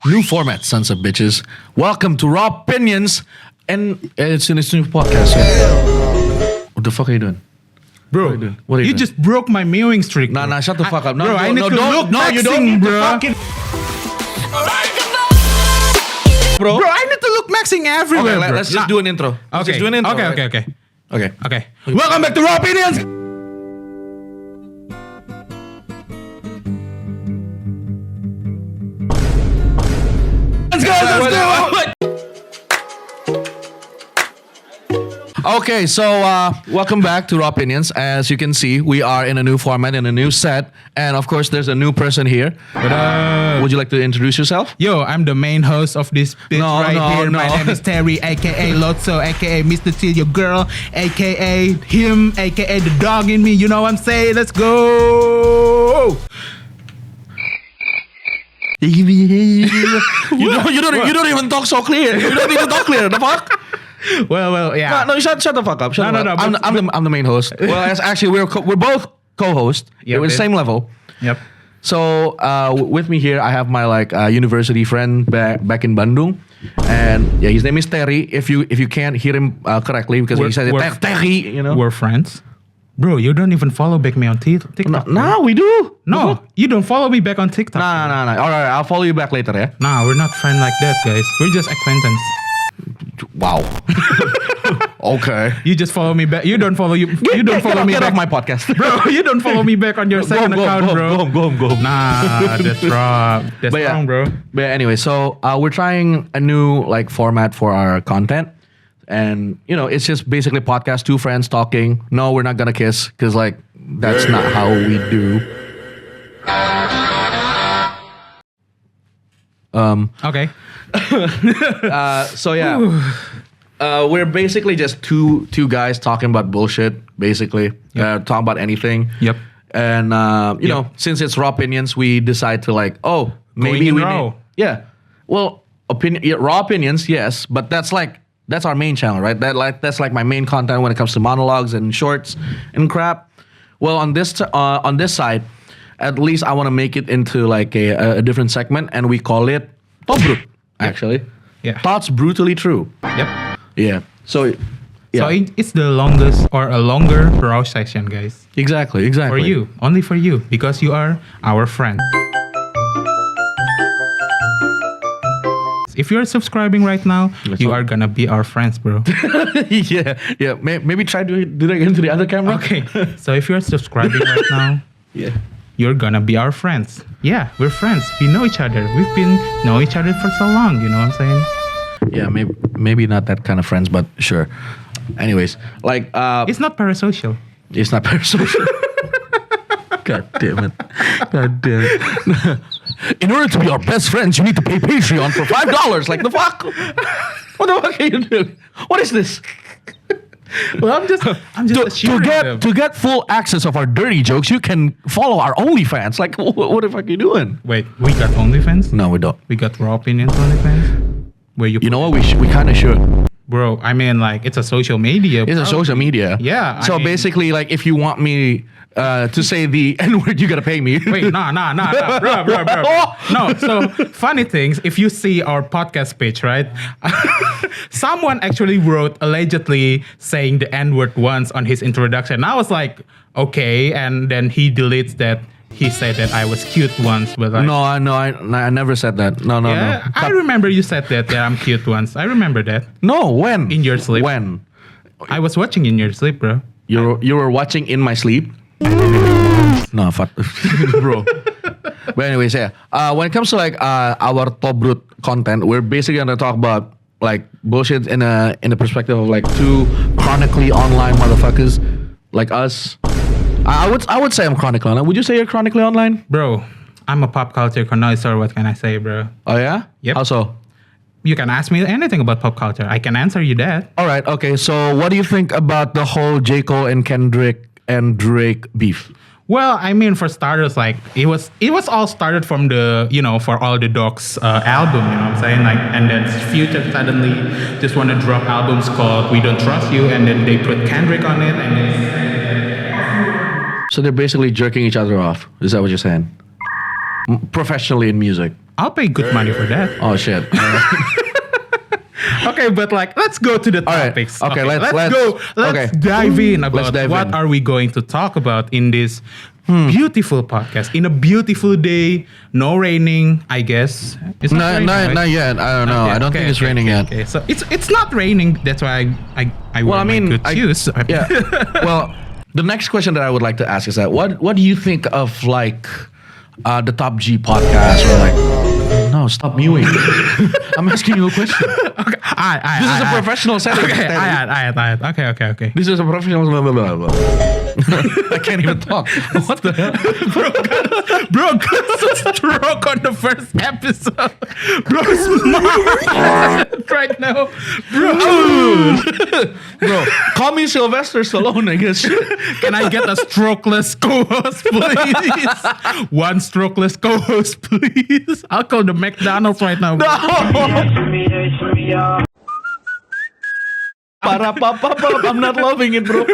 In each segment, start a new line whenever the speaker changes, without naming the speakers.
New format, sons of bitches. Welcome to Raw Opinions. And it's in this new podcast. What the fuck are you doing?
Bro,
what are you doing?
just broke my mewing streak.
Nah, shut the fuck up. No,
bro, I need to look
no, you don't
maxing,
need
bro.
to fucking...
Bro, I need to look maxing everywhere,
Okay,
bro.
let's just do an intro. Let's just do an intro.
Okay.
Okay.
Welcome back to Raw Opinions. Let's go.
Okay, so welcome back to Raw Opinions. As you can see, we are in a new format, in a new set. And of course, there's a new person here. Would you like to introduce yourself?
Yo, I'm the main host of this bitch here. My name is Terry, aka Lotso, aka Mr. Till Your Girl, aka him, aka the dog in me. You know what I'm saying? Let's go.
you don't even talk so clear. You don't even talk clear. The fuck?
Well, yeah.
No, shut the fuck up.
No.
I'm the main host. Well, actually, we're both co-hosts.
Yep,
we're the same level.
Yep.
So with me here, I have my university friend back in Bandung, and yeah, his name is Terry. If you can't hear him correctly because he says it Terry, you know.
We're friends. Bro, you don't even follow back me on TikTok.
No, we do.
No, you don't follow me back on TikTok.
No. All right, I'll follow you back later, yeah?
Nah, we're not friends like that, guys. We're just acquaintance.
Wow. Okay.
You just follow me back. You don't follow me
Get
back
off my podcast.
bro. You don't follow me back on your second account, bro.
Go.
Nah, that's wrong. That's wrong, bro.
But yeah, anyway, so we're trying a new format for our content. And, it's just basically podcast, two friends talking. No, we're not going to kiss because, that's not how we do.
Okay.
So, yeah. We're basically just two guys talking about bullshit, basically.
Yep.
Talking about anything.
Yep.
And, you know, since it's Raw Opinions, we decide to maybe we
raw.
need... Yeah. Well, Raw Opinions, yes. But that's our main channel, right? That's my main content when it comes to monologues and shorts and crap. Well, on this side, at least I want to make it into a different segment, and we call it THOBRUT, actually.
Yeah.
Thoughts brutally true.
Yep.
Yeah. So, yeah.
So it's the longest or a longer raw session, guys.
Exactly.
For you, only for you, because you are our friend. If you're subscribing right now, you are gonna be our friends, bro.
yeah. Maybe try to do that again to the other camera.
Okay. So if you're subscribing right now,
yeah,
you're gonna be our friends. Yeah, we're friends. We know each other. We've been know each other for so long. You know what I'm saying?
Yeah, maybe not that kind of friends, but sure. Anyways,
it's not parasocial.
It's not parasocial. God damn it. In order to be our best friends, you need to pay Patreon for $5. The fuck? What the fuck are you doing? What is this?
Well, I'm just
to get full access of our dirty jokes, you can follow our OnlyFans. What the fuck are you doing?
Wait, we got OnlyFans?
No, we don't.
We got Raw Opinions OnlyFans? Where you
know what? We kind of should.
Bro, I mean, it's a social media.
It's a social media.
Yeah.
So basically, if you want me to say the N-word, you gotta pay me.
Wait, nah, bro. No, so funny things, if you see our podcast page, right? Someone actually wrote allegedly saying the N-word once on his introduction. I was like, okay, and then he deletes that. He said that I was cute once, but
No, I never said that. No.
I remember you said that I'm cute once. I remember that.
No, when?
In your sleep.
When?
I was watching in your sleep, bro.
You were watching in my sleep? No, fuck. Bro. But anyways, yeah. When it comes to our THOBRUT content, we're basically gonna talk about bullshit in the perspective of two chronically online motherfuckers like us. I would say I'm chronically online. Would you say you're chronically online?
Bro, I'm a pop culture connoisseur. What can I say, bro?
Oh, yeah?
Yep.
How so?
You can ask me anything about pop culture. I can answer you that.
All right. Okay. So what do you think about the whole J. Cole and Kendrick and Drake beef?
Well, I mean, for starters, it was all started from the, For All the Dogs album, you know what I'm saying? And then Future suddenly just want to drop albums called We Don't Trust You, and then they put Kendrick on it, and then...
So they're basically jerking each other off. Is that what you're saying? Professionally in music.
I'll pay good money for that.
Oh shit.
Okay, but like, let's go to the
right.
topics.
Okay, let's
go. Let's dive in about what
in.
are we going to talk about in this beautiful podcast. In a beautiful day, no raining, I guess. It's not raining, right?
Not yet. I don't know. I don't think it's raining yet.
Okay, so it's not raining. That's why I wear my good shoes.
Yeah. Well, the next question that I would like to ask is that what do you think of like the Top G podcast or like? No, stop mewing. I'm asking you a question.
Okay,
this is a professional setting.
Okay.
This is a professional. Blah, blah, blah, blah. I can't even talk. What the hell?
Bro got a stroke on the first episode. Bro's smart right now.
Bro, call me Sylvester Stallone, I guess.
Can I get a strokeless co-host, please? One strokeless co-host, please. I'll call the McDonald's right now.
No. I'm not loving it, bro.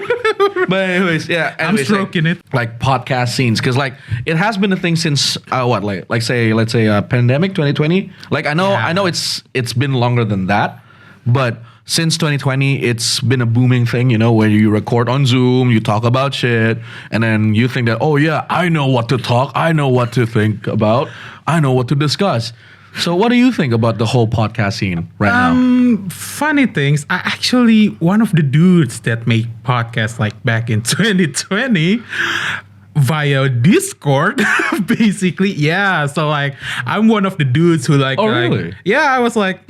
But anyways,
I'm stroking it.
Like podcast scenes, because like it has been a thing since let's say pandemic 2020. Like I know it's been longer than that, but since 2020, it's been a booming thing, where you record on Zoom, you talk about shit, and then you think that, oh yeah, I know what to talk, I know what to think about, I know what to discuss. So what do you think about the whole podcast scene right now?
Funny things. I actually, one of the dudes that make podcasts like back in 2020 via Discord, basically. Yeah. So like, I'm one of the dudes who like,
really?
Yeah, I was like,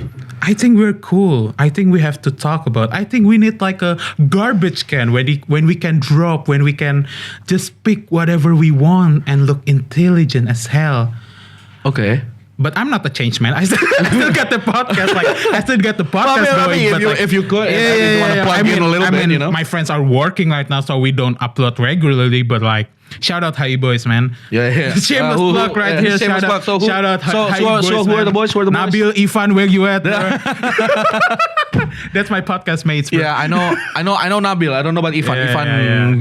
I think we're cool. I think we have to talk about. I think we need like a garbage can when we can drop, when we can just pick whatever we want and look intelligent as hell.
Okay.
But I'm not a change man. I still got the podcast. I still got the podcast going.
If you could, if you want to plug in a little bit,
my friends are working right now, so we don't upload regularly. But like, shout out Hi Boys, man.
Yeah.
Shameless plug right here. Shout out Hi Boys.
So who are the boys?
Nabil, Ifan, where you at? That's my podcast mates. Bro.
Yeah, I know Nabil. I don't know about Ifan.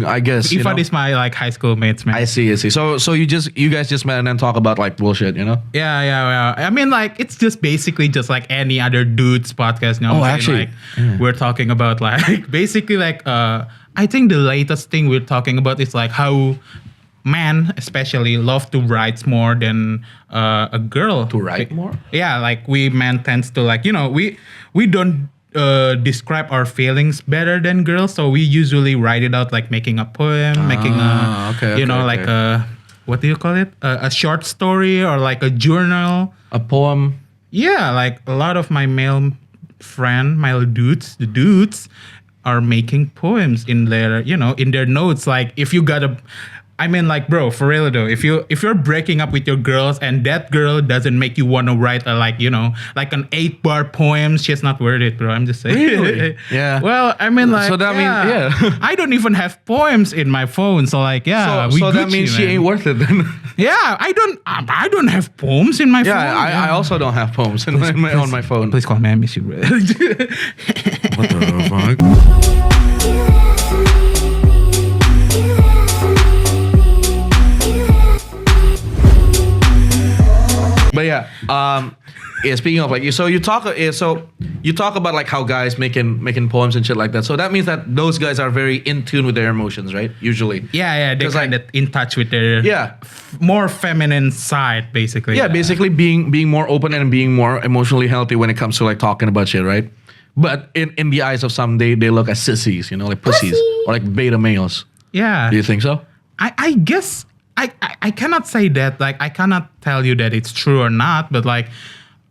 Yeah.
I guess
Ifan is my like high school mates, man.
I see. So you guys just met and then talk about like bullshit,
Yeah. I mean, like it's just basically just like any other dude's podcast.
Actually,
we're talking about like basically like I think the latest thing we're talking about is like how men especially love to write more than a girl.
To write more?
Yeah, like we men tends to like, we don't describe our feelings better than girls, so we usually write it out like making a poem, making a what do you call it? A short story or like a journal.
A poem.
Yeah, like a lot of my male the dudes are making poems in their, in their notes. Like if you got bro, for real though, if you're breaking up with your girls and that girl doesn't make you want to write a like an 8-bar poem, she's not worth it, bro. I'm just saying.
Really? Yeah.
Well, I mean like,
so that means
I don't even have poems in my phone, so like
so that means she ain't worth it then.
Yeah, I don't have poems in my phone.
I also don't have poems on my phone.
Please call me, I miss you, bro.
What the fuck? But speaking of like, so you talk about like how guys making poems and shit like that. So that means that those guys are very in tune with their emotions, right? Usually.
Yeah, they're kind of in touch with their more feminine side, basically.
Yeah, basically being more open and being more emotionally healthy when it comes to like talking about shit, right? But in the eyes of some, they look as sissies, like pussies or like beta males.
Yeah.
Do you think so?
I guess. I cannot say that, like, I cannot tell you that it's true or not, but like,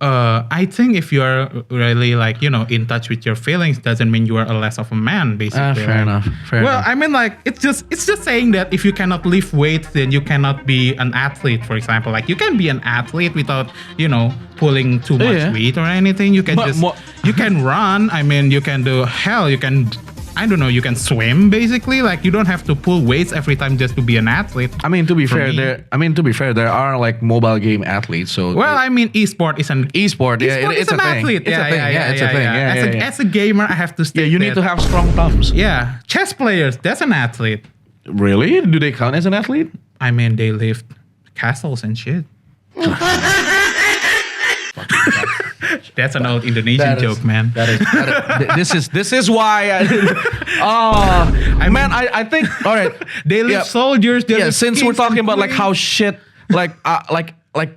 I think if you're really like, in touch with your feelings doesn't mean you are a less of a man, basically.
Fair enough.
Well, I mean, like, it's just saying that if you cannot lift weights, then you cannot be an athlete, for example. Like, you can be an athlete without, pulling too much weight or anything. You can you can run. I mean, you can do, you can, I don't know, you can swim basically. Like you don't have to pull weights every time just to be an athlete.
I mean, to be fair, there are like mobile game athletes. So
esport is an
esport. Yeah, it's an athlete.
It's a thing. As a gamer, I have to state.
Yeah, you need to have strong thumbs.
Yeah, chess players. That's an athlete.
Really? Do they count as an athlete?
I mean, they lift castles and shit. That's an old Indonesian joke, man.
This is why. I think. All right,
They live soldiers. They live
since we're
kings
talking
and
about like
queens.
how shit like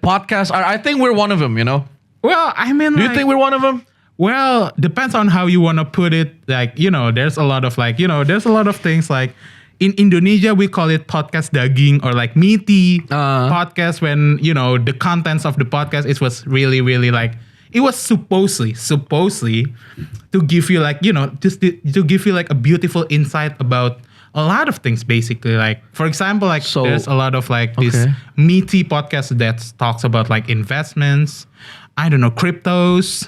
podcasts are, I think we're one of them. You know.
Well, I mean,
Do you think we're one of them?
Well, depends on how you want to put it. Like, there's a lot of there's a lot of things like in Indonesia, we call it podcast daging or like meaty podcast when, the contents of the podcast, it was really, really like, it was supposedly to give you like, just to give you like a beautiful insight about a lot of things basically. Like, for example, like there's a lot of like this meaty podcast that talks about like investments, I don't know, cryptos.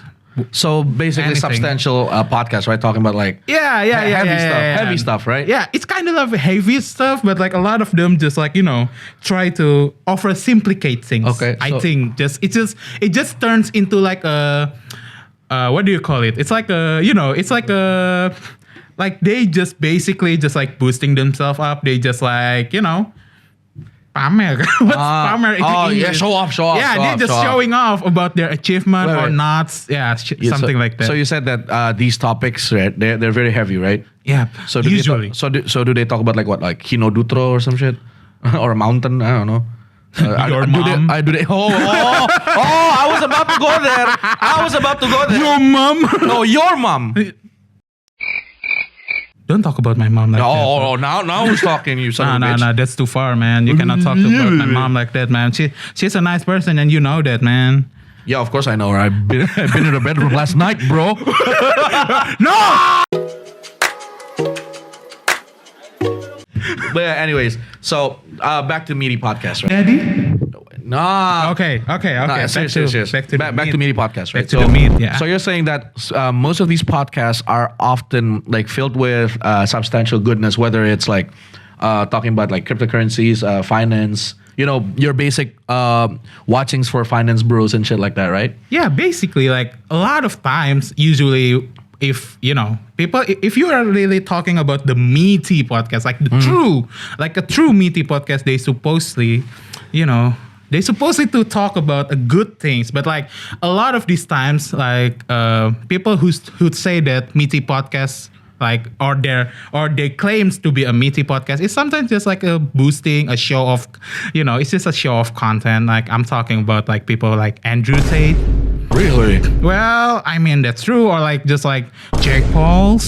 So basically,
Anything.
substantial podcast, right? Talking about like heavy stuff, right?
Yeah, it's kind of like heavy stuff, but like a lot of them just like try to simplicate things.
Okay,
I
so-
think it just turns into like a what do you call it? It's like it's like a like they just basically just like boosting themselves up. They just like pamer. What's pamer in English?
Yeah, show off.
Yeah, they're just showing off about their achievement or
Right.
not. Yeah, something like that.
So you said that these topics, right? They're very heavy, right?
Yeah,
So do
usually.
do they talk about like what, like Hinodutro or some shit, or a mountain? I don't know.
Your mom.
Do they? I was about to go there.
Your mom.
No, your mom.
Don't talk about my mom like that.
Oh, now who's talking? You son of a bitch.
No, that's too far, man. You cannot talk about my mom like that, man. She's a nice person, and you know that, man.
Yeah, of course I know her. I've been in the bedroom last night, bro.
No.
But yeah, anyways, so back to meaty podcast, right?
Daddy.
Nah.
Okay.
Nah, serious.
Back to
back to meaty podcast, right?
Back to the meat, yeah.
So you're saying that most of these podcasts are often like filled with substantial goodness, whether it's like talking about like cryptocurrencies, finance, your basic watchings for finance bros and shit like that, right?
Yeah, basically, like a lot of times, usually, if people, if you are really talking about the meaty podcast, like a true meaty podcast, they supposedly to talk about good things, but like a lot of these times, like people who'd say that meaty podcasts, like or their claims to be a meaty podcast, is sometimes just like a boosting, a show of, it's just a show of content. Like I'm talking about like people like Andrew Tate.
Really?
Well, I mean that's true, or like just like Jake Paul,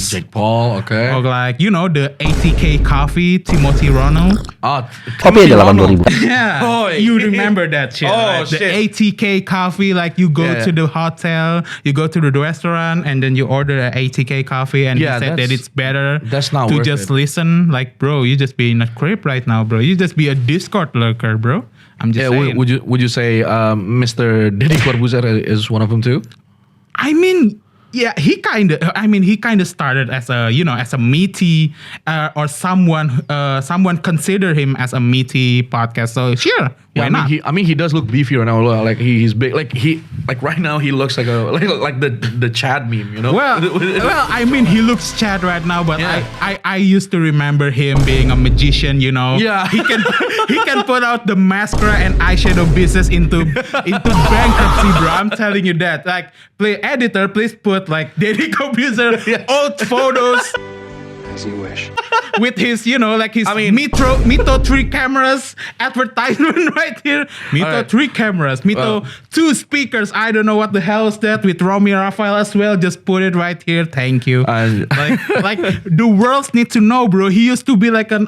okay.
or like the ATK Coffee, Timothy Ronald.
Kopi adalah 2000.
Yeah,
Oi.
you remember that shit.
Oh,
right? The
shit.
ATK Coffee, like you go to the hotel, you go to the restaurant, and then you order an ATK Coffee, and
Yeah,
he said that it's better
that's not
to
worth
just
it.
listen. Like, bro, you just be in a crib right now, bro. You just be a Discord lurker, bro. I'm just saying.
Would you say Mr. Deddy Corbuzier is one of them too?
I mean, yeah, he kind of started as a meaty or someone consider him as a meaty podcast. So sure, why not?
He does look beefier now. Like he's big. Like right now he looks like like the Chad meme.
Well, I mean, he looks Chad right now, but
Yeah.
I used to remember him being a magician.
Yeah.
he can put out the mascara and eyeshadow business into bankruptcy, bro. I'm telling you that. Like, editor, please put like Deddy Corbuzier old photos.
As you wish.
With his, Mito 3 cameras advertisement right here. Mito
Alright.
3 cameras. Mito 2 speakers. I don't know what the hell is that with Romy Raphael as well. Just put it right here. Thank you. Like the world needs to know, bro. He used to be like like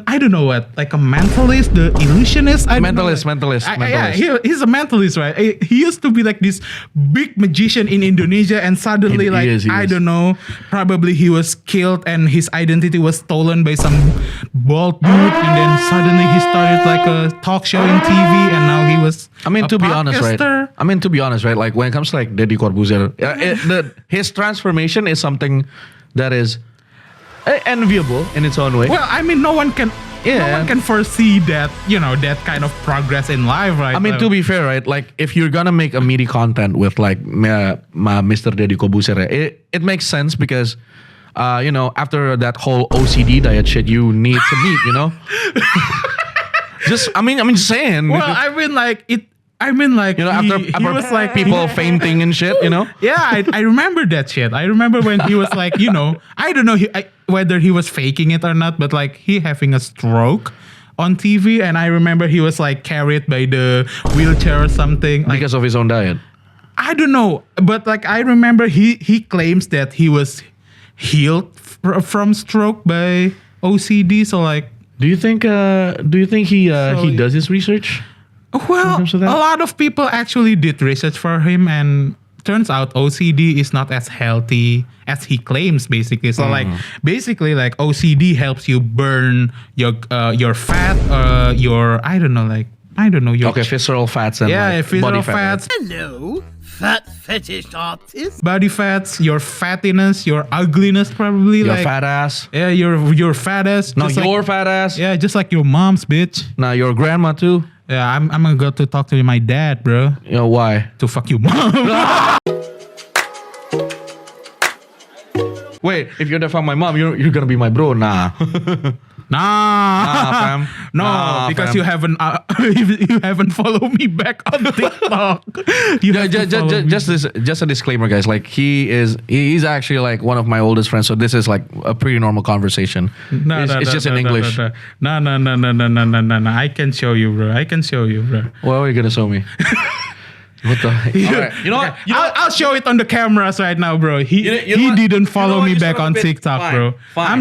a mentalist, the illusionist.
Mentalist.
Yeah, he's a mentalist, right? He used to be like this big magician in Indonesia, and suddenly,
He is.
I don't know, probably he was killed and his identity was stolen by some bald dude, and then suddenly he started like a talk show in TV, and now he was.
To be honest,
podcaster.
right? Like when it comes to like Deddy Corbuzier, his transformation is something that is enviable in its own way.
Well, I mean, no one can foresee that, that kind of progress in life, right?
To be fair, right? Like if you're gonna make a meaty content with like Mr. Deddy Corbuzier, it makes sense because. After that whole OCD diet shit, you need to meet, I'm just saying.
Well, I mean, like I mean, like,
You know,
he
after
was like
people fainting and shit, you know?
Yeah, I remember that shit. I remember when he was like, I don't know whether he was faking it or not, but like he having a stroke on TV, and I remember he was like carried by the wheelchair or something. Like,
Because of his own diet.
I don't know, but like I remember he claims that he was healed from stroke by OCD. So like,
Do you think he does his research?
well,
terms of that?
a lot of people actually did research for him, and turns out OCD is not as healthy as he claims, basically. So like, basically, like OCD helps you burn your fat, your your
Okay, visceral fats and like
visceral
body fat, right?
fats,
Hello, fat fetish artist.
body fats, your fattiness, your ugliness, probably
Your
like
fat ass.
yeah, your fat ass.
No,
just like-
your fat ass.
yeah, just like your mom's bitch.
Now your grandma too.
Yeah, I'm gonna go to talk to my dad, bro,
You know why?
to fuck you, mom.
Wait, if you're gonna fuck my mom, you're gonna be my bro. Nah.
Nah,
fam.
no,
Nah,
because
fam.
you haven't followed me back on TikTok. You have to follow me.
Just a disclaimer, guys. Like he's actually like one of my oldest friends, so this is like a pretty normal conversation. It's just in English.
No. I can show you, bro.
What are you gonna show me? What the? Alright. You know what? You know what?
I'll show it on the cameras right now, bro. He
You know what?
didn't follow
You know what?
me
You
back
son of
on
a bitch.
TikTok,
Fine,
bro.
fine.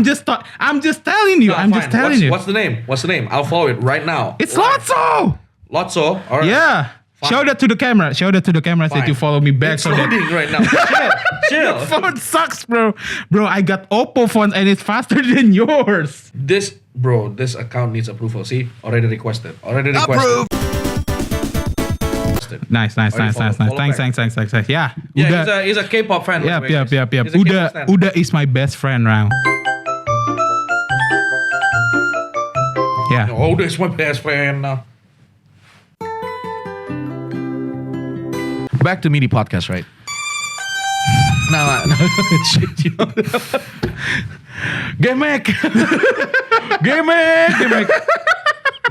I'm just telling you.
No,
I'm
fine.
just telling you.
What's the name? What's the name? I'll follow it right now.
It's
Live.
Lotso.
Lotso. All right.
Yeah.
Fine.
Show that to the camera. That
Fine.
you follow me back.
It's
so that
loading right now. Chill.
phone sucks, bro. Bro, I got Oppo phones and it's faster than yours.
This account needs approval. See, already requested. Approved.
Nice.
Follow
Thanks.
back.
Yeah.
Yeah, he's a K-pop fan. by the way,
Yep.
guys. He's a K-pop stan.
Uda is my best friend now. Yeah.
Oh, this is my best friend now. Back to Meaty Podcast, right? No. Shit, you know. Gimmick.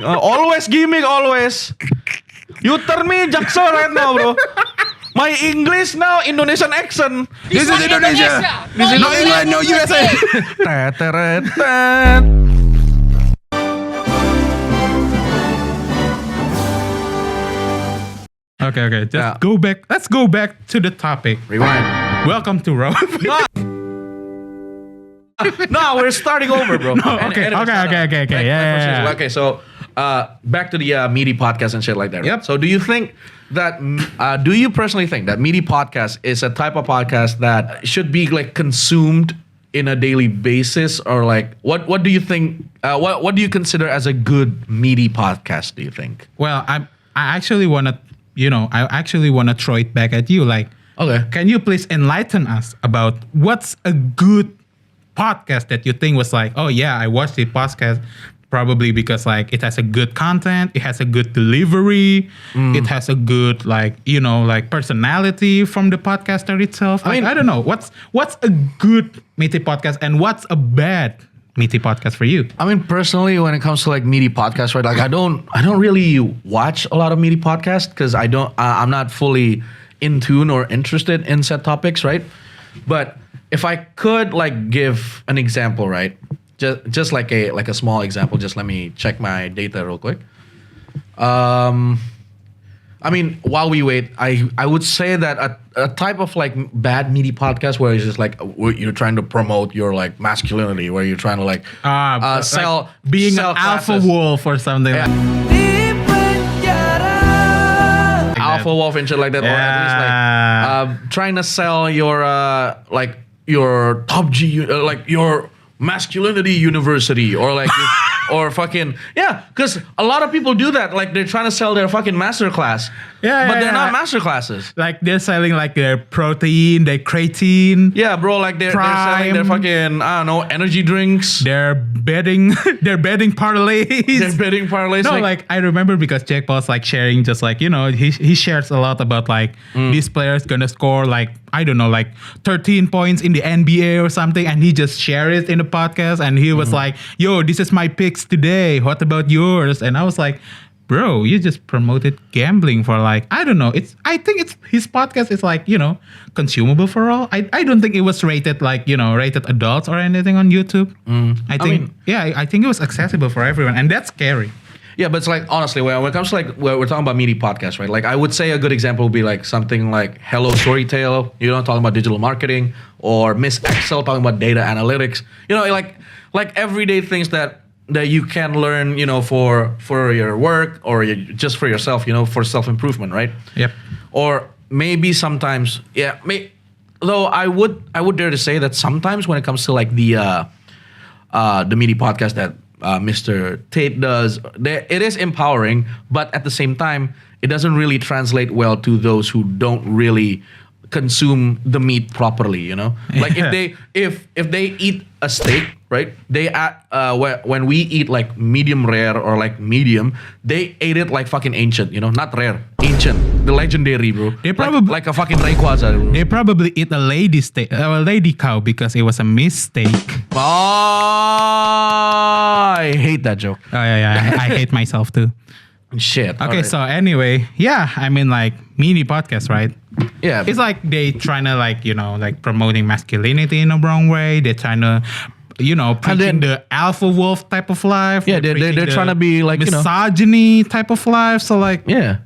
Always gimmick, always. You turn me Jackson right now, bro. My English now Indonesian accent.
This is Indonesia.
This is
No England, no USA. Okay.
Yeah.
Go back. Let's go back to the topic.
Rewind.
Welcome to Raw.
No, we're starting over, bro.
Okay. Yeah.
Okay, so back to the Meaty Podcast and shit like that. Right?
Yep.
So do you think that, do you personally think that Meaty Podcast is a type of podcast that should be like consumed in a daily basis, or like what do you think? What do you consider as a good meaty podcast? Do you think?
Well, I actually wanna throw it back at you. Like,
Okay.
can you please enlighten us about what's a good podcast that you think was like, oh yeah, I watched the podcast probably because like it has a good content, it has a good delivery, it has a good like personality from the podcaster itself. I don't know what's a good meaty podcast and what's a bad meaty podcast for you.
I mean, personally, when it comes to like meaty podcasts, right? Like, I don't really watch a lot of meaty podcasts because I'm not fully in tune or interested in set topics, right? But if I could like give an example, right? Just like a small example. Just let me check my data real quick. I mean, while we wait, I would say that a type of like bad meaty podcast where it's just like you're trying to promote your like masculinity, where you're trying to like sell
like being
sell
an alpha
classes.
wolf or something.
Yeah.
Like
Alpha wolf and shit like that, or at least like trying to sell your like your top G, like your masculinity university, or like or fucking because a lot of people do that. Like they're trying to sell their fucking master class, but they're not master classes.
Like they're selling like their protein, their creatine.
Yeah, bro. Like they're selling their fucking energy drinks.
They're betting parlays.
They're betting parlays.
No, like I remember because Jack Paul's like sharing just like, he shares a lot about like this player's gonna score like, I don't know, like 13 points in the NBA or something, and he just shared it in the podcast, and he was like, yo, this is my picks today. What about yours? And I was like, bro, you just promoted gambling for like, I don't know. I think it's his podcast is like, consumable for all. I don't think it was rated like, rated adults or anything on YouTube. I think it was accessible for everyone, and that's scary.
Yeah, but it's like, honestly, when it comes to like, we're talking about media podcasts, right? Like, I would say a good example would be like something like Hello Storytale, talking about digital marketing, or Miss Excel talking about data analytics. Like everyday things that you can learn, for your work or just for yourself, for self-improvement, right?
Yep.
Or maybe sometimes, though I would dare to say that sometimes when it comes to like the media podcast that Mr. Tate does, it is empowering, but at the same time, it doesn't really translate well to those who don't really consume the meat properly. Like if they eat a steak, right? They when we eat like medium rare or like medium, they ate it like fucking ancient. Not rare, ancient, the legendary, bro.
They probably
like a fucking Rayquaza, bro.
They probably eat a lady steak, a lady cow, because it was a mistake.
Oh, I hate that joke.
Oh yeah, I hate myself too.
Shit.
Okay,
right.
so anyway, I mean like media podcast, right?
Yeah,
It's like they trying to like, like promoting masculinity in a wrong way. They're trying to, preaching the alpha wolf type of life.
Yeah, they're trying to be like,
misogyny type of life. So like,
yeah,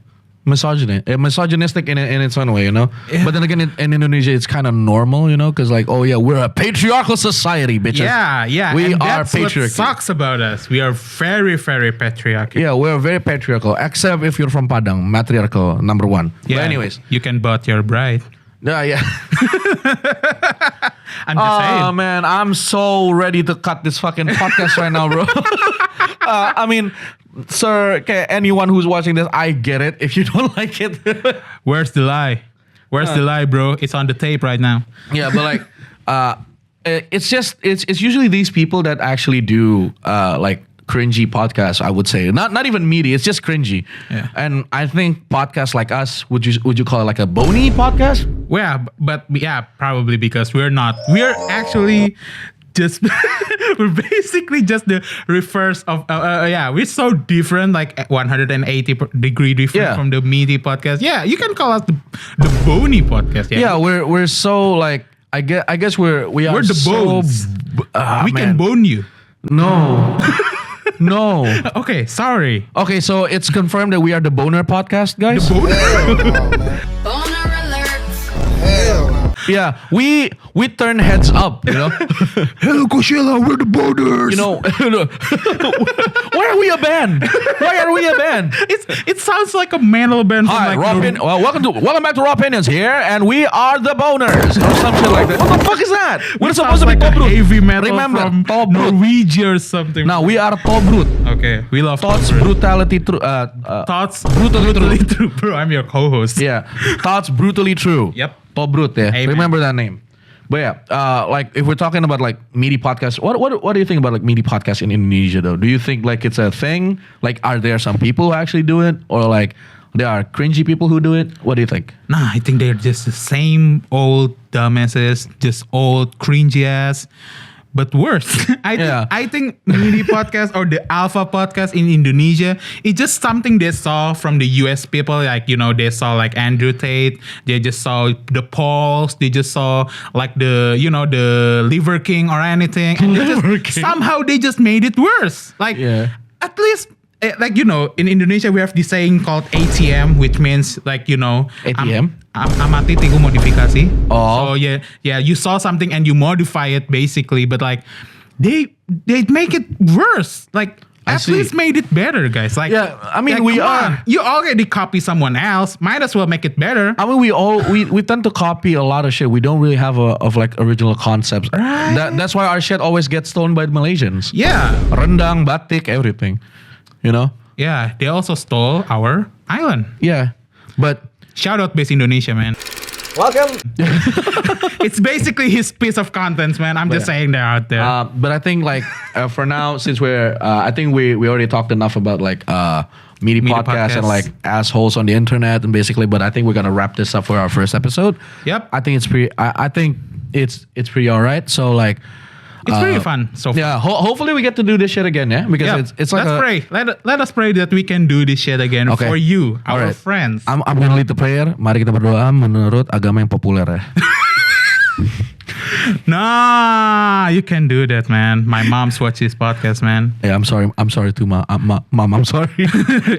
misogynistic in its own way,
Yeah.
But then again, in Indonesia, it's kind of normal, because like, oh yeah, we're a patriarchal society, bitches.
yeah,
we
and
are
that's what
patriarchy.
sucks about us. We are very, very patriarchal.
Yeah, we're very patriarchal, except if you're from Padang, matriarchal number one.
Yeah.
But anyways,
You can butt your bride.
yeah.
I'm just saying.
Oh man, I'm so ready to cut this fucking podcast right now, bro. I mean, sir, okay, anyone who's watching this, I get it. If you don't like it,
Where's the lie? Where's the lie, bro? It's on the tape right now.
yeah, but like, it's usually these people that actually do like cringy podcasts. I would say not even meaty. It's just cringy.
Yeah.
And I think podcasts like us, would you call it like a bony podcast?
Yeah, but probably because we're actually just we're basically just the reverse of we're so different, like 180-degree different
Yeah.
from the meaty podcast. Yeah, you can call us the bony podcast.
Yeah, we're so like I guess we are
We're the
so
bones. We
man.
can bone you.
No. No.
Okay, sorry.
Okay, so it's confirmed that we are the boner podcast, guys.
The boner.
Boner alert.
Yeah, we turn heads up, Hello, Coachella, we're the boners. Why are we a band?
It sounds like a metal band.
Hi,
from like
welcome back to RAWPINIONS here, and we are the boners, or some shit like that. What the fuck is that? We're supposed to be
like a
THOBRUT.
heavy metal
Remember,
from
THOBRUT.
Norwegian or something.
Now we are THOBRUT.
Okay, we love
Thoughts,
THOBRUT.
brutality, true.
Thoughts brutally true. Bro, I'm your co-host.
Yeah, thoughts brutally true.
Yep.
THOBRUT. Yeah,
Amen.
remember that name. But yeah, like if we're talking about like media podcasts, what do you think about like media podcasts in Indonesia though? Do you think like it's a thing? Like, are there some people who actually do it, or like there are cringy people who do it? What do you think?
Nah, I think they're just the same old dumbasses, just old cringy ass, but worse. I think media podcast or the alpha podcast in Indonesia, it's just something they saw from the US people. Like, they saw like Andrew Tate, they just saw the Pauls, they just saw like the Liver King or anything. And somehow they just made it worse. Like, at least, like, in Indonesia, we have this saying called ATM, which means like,
ATM?
Amati tiku modifikasi.
Oh.
So yeah, you saw something and you modify it basically, but like they make it worse. Like, at least made it better, guys. Like,
yeah, I mean,
like, come on. You already copy someone else. Might as well make it better.
I mean, we tend to copy a lot of shit. We don't really have like original concepts.
Right.
That's why our shit always gets stolen by the Malaysians.
Yeah.
Rendang, batik, everything.
Yeah, they also stole our island.
Yeah, but
Shout out Base Indonesia, man.
Welcome.
It's basically his piece of content, man. I'm just saying they're out there.
but I think like for now, since I think we already talked enough about like media podcasts and like assholes on the internet and basically. But I think we're gonna wrap this up for our first episode.
Yep.
I think it's pretty. I think it's pretty alright. So like.
It's pretty fun so far.
Yeah, hopefully we get to do this shit again, yeah? Because
Yeah,
it's like
let's pray. Let us pray that we can do this shit again
Okay.
for you, our
Alright.
friends.
I'm gonna lead the prayer. Mari kita berdoa menurut agama yang populer ya.
Nah, you can do that, man. My mom's watch this podcast, man.
Yeah, I'm sorry too, mom. I'm sorry.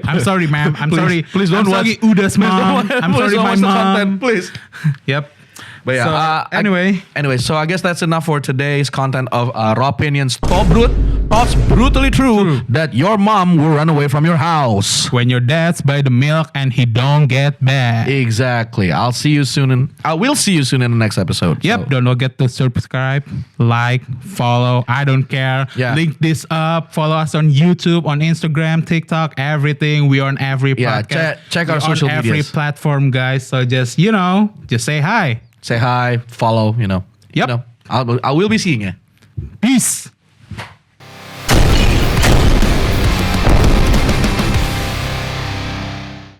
I'm sorry, ma'am. I'm sorry.
Please don't
I'm
watch.
sorry, Uda's mom. I'm
Please
sorry,
don't
my
watch the
mom.
content, please.
Yep.
But yeah.
So, anyway.
So I guess that's enough for today's content of Raw Opinions. THOBRUT. Thoughts brutally true that your mom will run away from your house.
When your dad's buy the milk and he don't get back.
Exactly. I'll see you soon. I will see you soon in the next episode.
Yep.
So-
Don't forget to subscribe, like, follow. I don't care.
Yeah.
Link this up. Follow us on YouTube, on Instagram, TikTok, everything. We are on every
Yeah,
podcast.
check our
We're
social
on every
medias.
platform, guys. So just say hi.
Say hi, follow,
Yep.
I will be seeing you.
Peace.